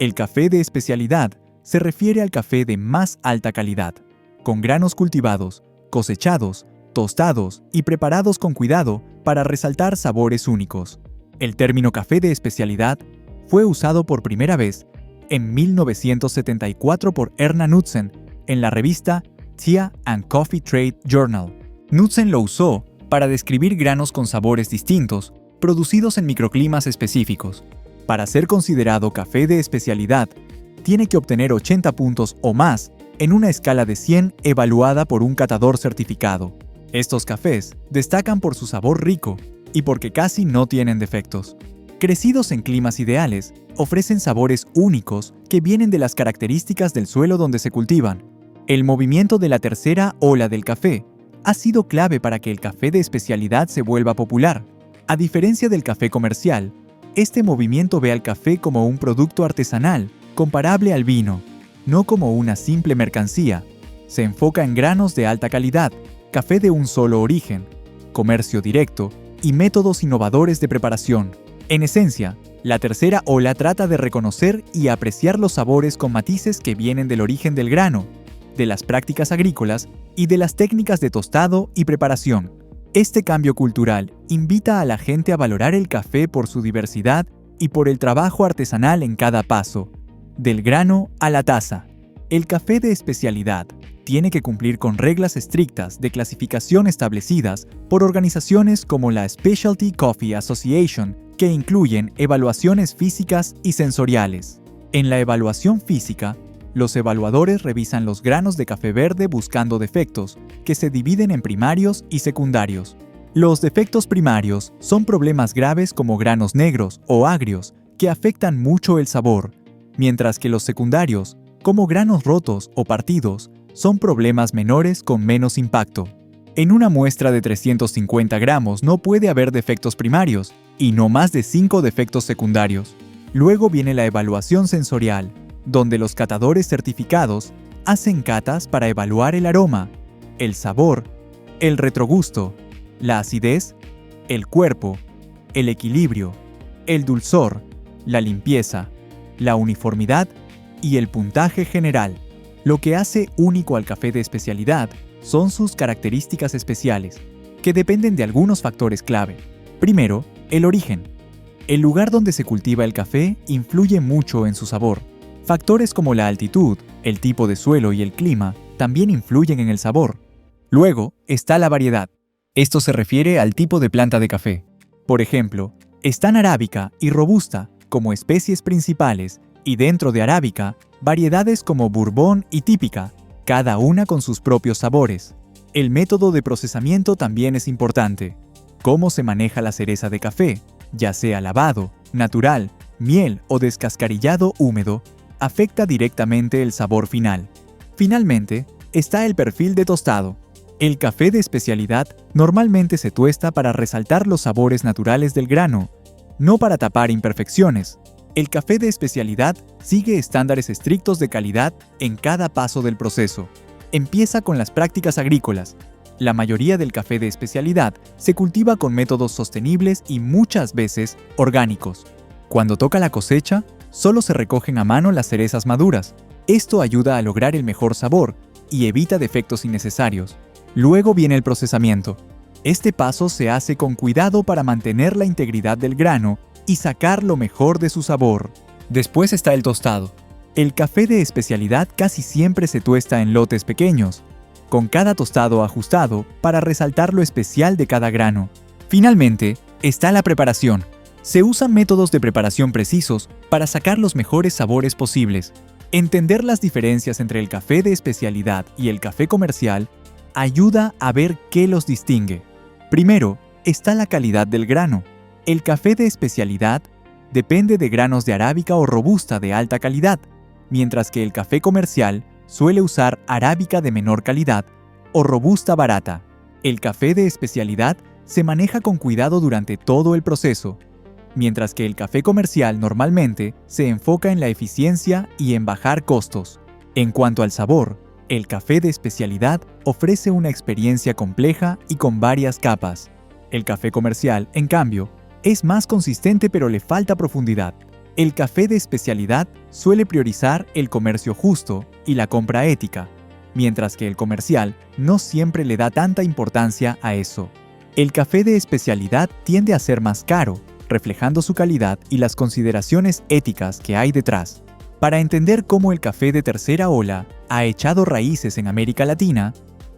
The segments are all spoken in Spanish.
El café de especialidad se refiere al café de más alta calidad, con granos cultivados, cosechados, tostados y preparados con cuidado para resaltar sabores únicos. El término café de especialidad fue usado por primera vez en 1974 por Erna Knudsen en la revista Tea and Coffee Trade Journal. Knudsen lo usó para describir granos con sabores distintos, producidos en microclimas específicos. Para ser considerado café de especialidad, tiene que obtener 80 puntos o más en una escala de 100 evaluada por un catador certificado. Estos cafés destacan por su sabor rico y porque casi no tienen defectos. Crecidos en climas ideales, ofrecen sabores únicos que vienen de las características del suelo donde se cultivan. El movimiento de la tercera ola del café ha sido clave para que el café de especialidad se vuelva popular. A diferencia del café comercial, este movimiento ve al café como un producto artesanal, comparable al vino, no como una simple mercancía. Se enfoca en granos de alta calidad, café de un solo origen, comercio directo y métodos innovadores de preparación. En esencia, la tercera ola trata de reconocer y apreciar los sabores con matices que vienen del origen del grano, de las prácticas agrícolas y de las técnicas de tostado y preparación. Este cambio cultural invita a la gente a valorar el café por su diversidad y por el trabajo artesanal en cada paso, del grano a la taza. El café de especialidad tiene que cumplir con reglas estrictas de clasificación establecidas por organizaciones como la Specialty Coffee Association, que incluyen evaluaciones físicas y sensoriales. En la evaluación física, los evaluadores revisan los granos de café verde buscando defectos, que se dividen en primarios y secundarios. Los defectos primarios son problemas graves como granos negros o agrios, que afectan mucho el sabor, mientras que los secundarios, como granos rotos o partidos, son problemas menores con menos impacto. En una muestra de 350 gramos no puede haber defectos primarios y no más de 5 defectos secundarios. Luego viene la evaluación sensorial, donde los catadores certificados hacen catas para evaluar el aroma, el sabor, el retrogusto, la acidez, el cuerpo, el equilibrio, el dulzor, la limpieza, la uniformidad y el puntaje general. Lo que hace único al café de especialidad son sus características especiales, que dependen de algunos factores clave. Primero, el origen. El lugar donde se cultiva el café influye mucho en su sabor. Factores como la altitud, el tipo de suelo y el clima también influyen en el sabor. Luego está la variedad. Esto se refiere al tipo de planta de café. Por ejemplo, están arábica y robusta como especies principales y dentro de arábica, variedades como bourbon y típica, cada una con sus propios sabores. El método de procesamiento también es importante. Cómo se maneja la cereza de café, ya sea lavado, natural, miel o descascarillado húmedo, afecta directamente el sabor final. Finalmente, está el perfil de tostado. El café de especialidad normalmente se tuesta para resaltar los sabores naturales del grano, no para tapar imperfecciones. El café de especialidad sigue estándares estrictos de calidad en cada paso del proceso. Empieza con las prácticas agrícolas. La mayoría del café de especialidad se cultiva con métodos sostenibles y muchas veces orgánicos. Cuando toca la cosecha, solo se recogen a mano las cerezas maduras. Esto ayuda a lograr el mejor sabor y evita defectos innecesarios. Luego viene el procesamiento. Este paso se hace con cuidado para mantener la integridad del grano y sacar lo mejor de su sabor. Después está el tostado. El café de especialidad casi siempre se tuesta en lotes pequeños, con cada tostado ajustado para resaltar lo especial de cada grano. Finalmente, está la preparación. Se usan métodos de preparación precisos para sacar los mejores sabores posibles. Entender las diferencias entre el café de especialidad y el café comercial ayuda a ver qué los distingue. Primero, está la calidad del grano. El café de especialidad depende de granos de arábica o robusta de alta calidad, mientras que el café comercial suele usar arábica de menor calidad o robusta barata. El café de especialidad se maneja con cuidado durante todo el proceso, mientras que el café comercial normalmente se enfoca en la eficiencia y en bajar costos. En cuanto al sabor, el café de especialidad ofrece una experiencia compleja y con varias capas. El café comercial, en cambio, es más consistente pero le falta profundidad. El café de especialidad suele priorizar el comercio justo y la compra ética, mientras que el comercial no siempre le da tanta importancia a eso. El café de especialidad tiende a ser más caro, reflejando su calidad y las consideraciones éticas que hay detrás. Para entender cómo el café de tercera ola ha echado raíces en América Latina,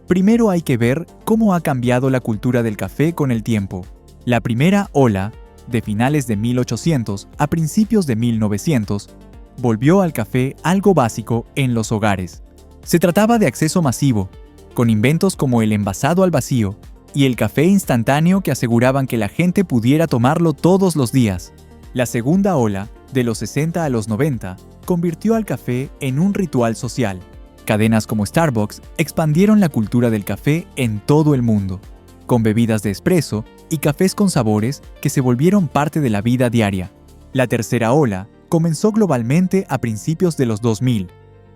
primero hay que ver cómo ha cambiado la cultura del café con el tiempo. La primera ola, de finales de 1800 a principios de 1900, volvió al café algo básico en los hogares. Se trataba de acceso masivo, con inventos como el envasado al vacío y el café instantáneo que aseguraban que la gente pudiera tomarlo todos los días. La segunda ola, de los 60 a los 90, convirtió al café en un ritual social. Cadenas como Starbucks expandieron la cultura del café en todo el mundo, con bebidas de espresso y cafés con sabores que se volvieron parte de la vida diaria. La tercera ola comenzó globalmente a principios de los 2000,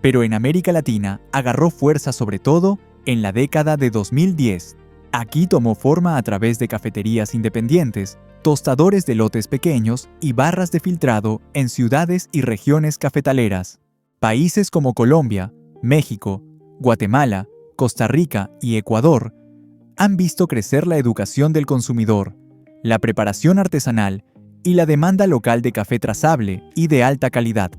pero en América Latina agarró fuerza sobre todo en la década de 2010. Aquí tomó forma a través de cafeterías independientes, tostadores de lotes pequeños y barras de filtrado en ciudades y regiones cafetaleras. Países como Colombia, México, Guatemala, Costa Rica y Ecuador han visto crecer la educación del consumidor, la preparación artesanal y la demanda local de café trazable y de alta calidad.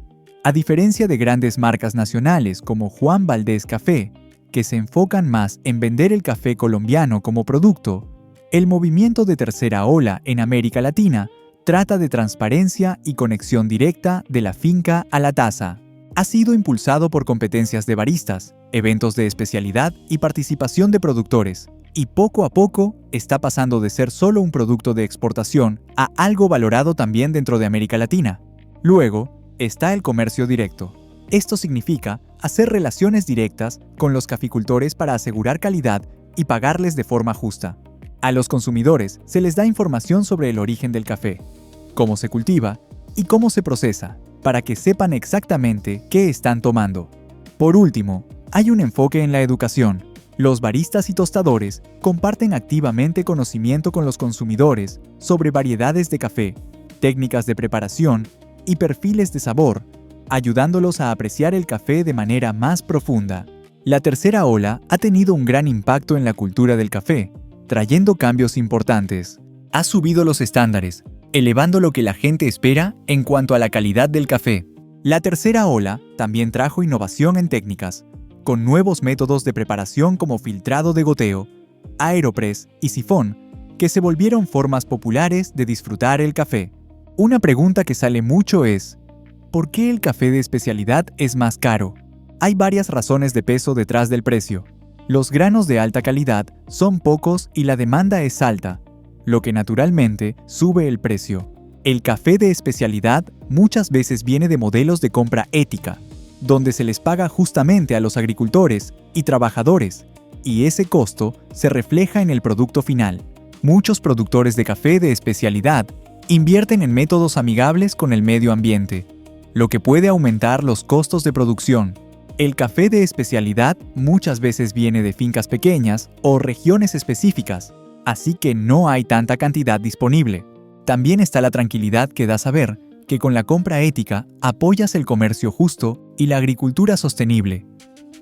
A diferencia de grandes marcas nacionales como Juan Valdez Café, que se enfocan más en vender el café colombiano como producto, el movimiento de tercera ola en América Latina trata de transparencia y conexión directa de la finca a la taza. Ha sido impulsado por competencias de baristas, eventos de especialidad y participación de productores, y poco a poco está pasando de ser solo un producto de exportación a algo valorado también dentro de América Latina. Luego está el comercio directo. Esto significa hacer relaciones directas con los caficultores para asegurar calidad y pagarles de forma justa. A los consumidores se les da información sobre el origen del café, cómo se cultiva y cómo se procesa, para que sepan exactamente qué están tomando. Por último, hay un enfoque en la educación. Los baristas y tostadores comparten activamente conocimiento con los consumidores sobre variedades de café, técnicas de preparación y perfiles de sabor, ayudándolos a apreciar el café de manera más profunda. La tercera ola ha tenido un gran impacto en la cultura del café, trayendo cambios importantes. Ha subido los estándares, elevando lo que la gente espera en cuanto a la calidad del café. La tercera ola también trajo innovación en técnicas, con nuevos métodos de preparación como filtrado de goteo, aeropress y sifón, que se volvieron formas populares de disfrutar el café. Una pregunta que sale mucho es, ¿por qué el café de especialidad es más caro? Hay varias razones de peso detrás del precio. Los granos de alta calidad son pocos y la demanda es alta, lo que naturalmente sube el precio. El café de especialidad muchas veces viene de modelos de compra ética, donde se les paga justamente a los agricultores y trabajadores, y ese costo se refleja en el producto final. Muchos productores de café de especialidad invierten en métodos amigables con el medio ambiente, lo que puede aumentar los costos de producción. El café de especialidad muchas veces viene de fincas pequeñas o regiones específicas, así que no hay tanta cantidad disponible. También está la tranquilidad que da saber que con la compra ética apoyas el comercio justo y la agricultura sostenible.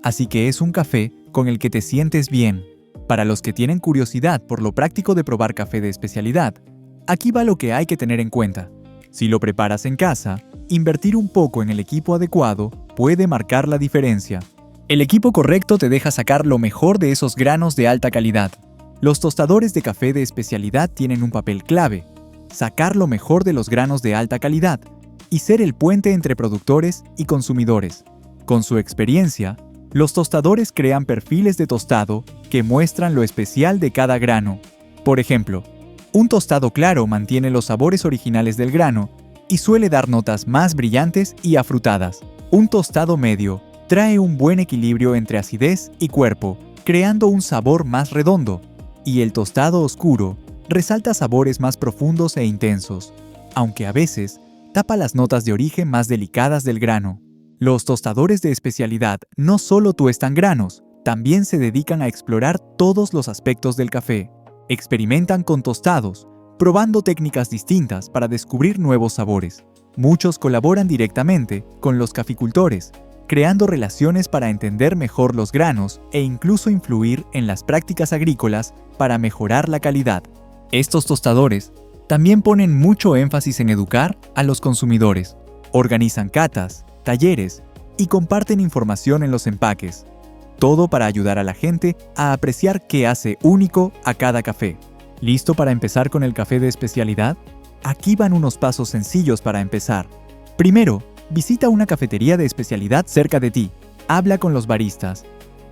Así que es un café con el que te sientes bien. Para los que tienen curiosidad por lo práctico de probar café de especialidad, aquí va lo que hay que tener en cuenta. Si lo preparas en casa, invertir un poco en el equipo adecuado puede marcar la diferencia. El equipo correcto te deja sacar lo mejor de esos granos de alta calidad. Los tostadores de café de especialidad tienen un papel clave: sacar lo mejor de los granos de alta calidad y ser el puente entre productores y consumidores. Con su experiencia, los tostadores crean perfiles de tostado que muestran lo especial de cada grano. Por ejemplo, un tostado claro mantiene los sabores originales del grano y suele dar notas más brillantes y afrutadas. Un tostado medio trae un buen equilibrio entre acidez y cuerpo, creando un sabor más redondo. Y el tostado oscuro resalta sabores más profundos e intensos, aunque a veces tapa las notas de origen más delicadas del grano. Los tostadores de especialidad no solo tuestan granos, también se dedican a explorar todos los aspectos del café. Experimentan con tostados, probando técnicas distintas para descubrir nuevos sabores. Muchos colaboran directamente con los caficultores, creando relaciones para entender mejor los granos e incluso influir en las prácticas agrícolas para mejorar la calidad. Estos tostadores también ponen mucho énfasis en educar a los consumidores, organizan catas, talleres y comparten información en los empaques. Todo para ayudar a la gente a apreciar qué hace único a cada café. ¿Listo para empezar con el café de especialidad? Aquí van unos pasos sencillos para empezar. Primero, visita una cafetería de especialidad cerca de ti. Habla con los baristas.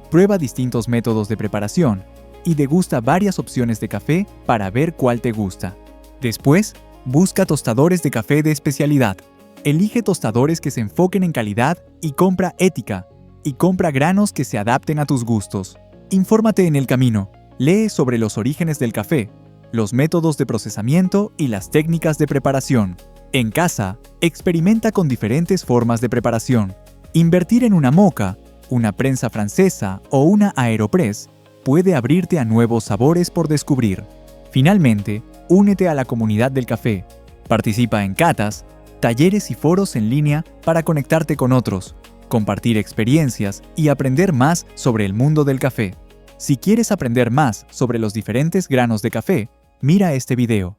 Prueba distintos métodos de preparación y degusta varias opciones de café para ver cuál te gusta. Después, busca tostadores de café de especialidad. Elige tostadores que se enfoquen en calidad y compra ética. Y compra granos que se adapten a tus gustos. Infórmate en el camino. Lee sobre los orígenes del café, los métodos de procesamiento y las técnicas de preparación. En casa, experimenta con diferentes formas de preparación. Invertir en una moka, una prensa francesa o una aeropress puede abrirte a nuevos sabores por descubrir. Finalmente, únete a la comunidad del café. Participa en catas, talleres y foros en línea para conectarte con otros, compartir experiencias y aprender más sobre el mundo del café. Si quieres aprender más sobre los diferentes granos de café, mira este video.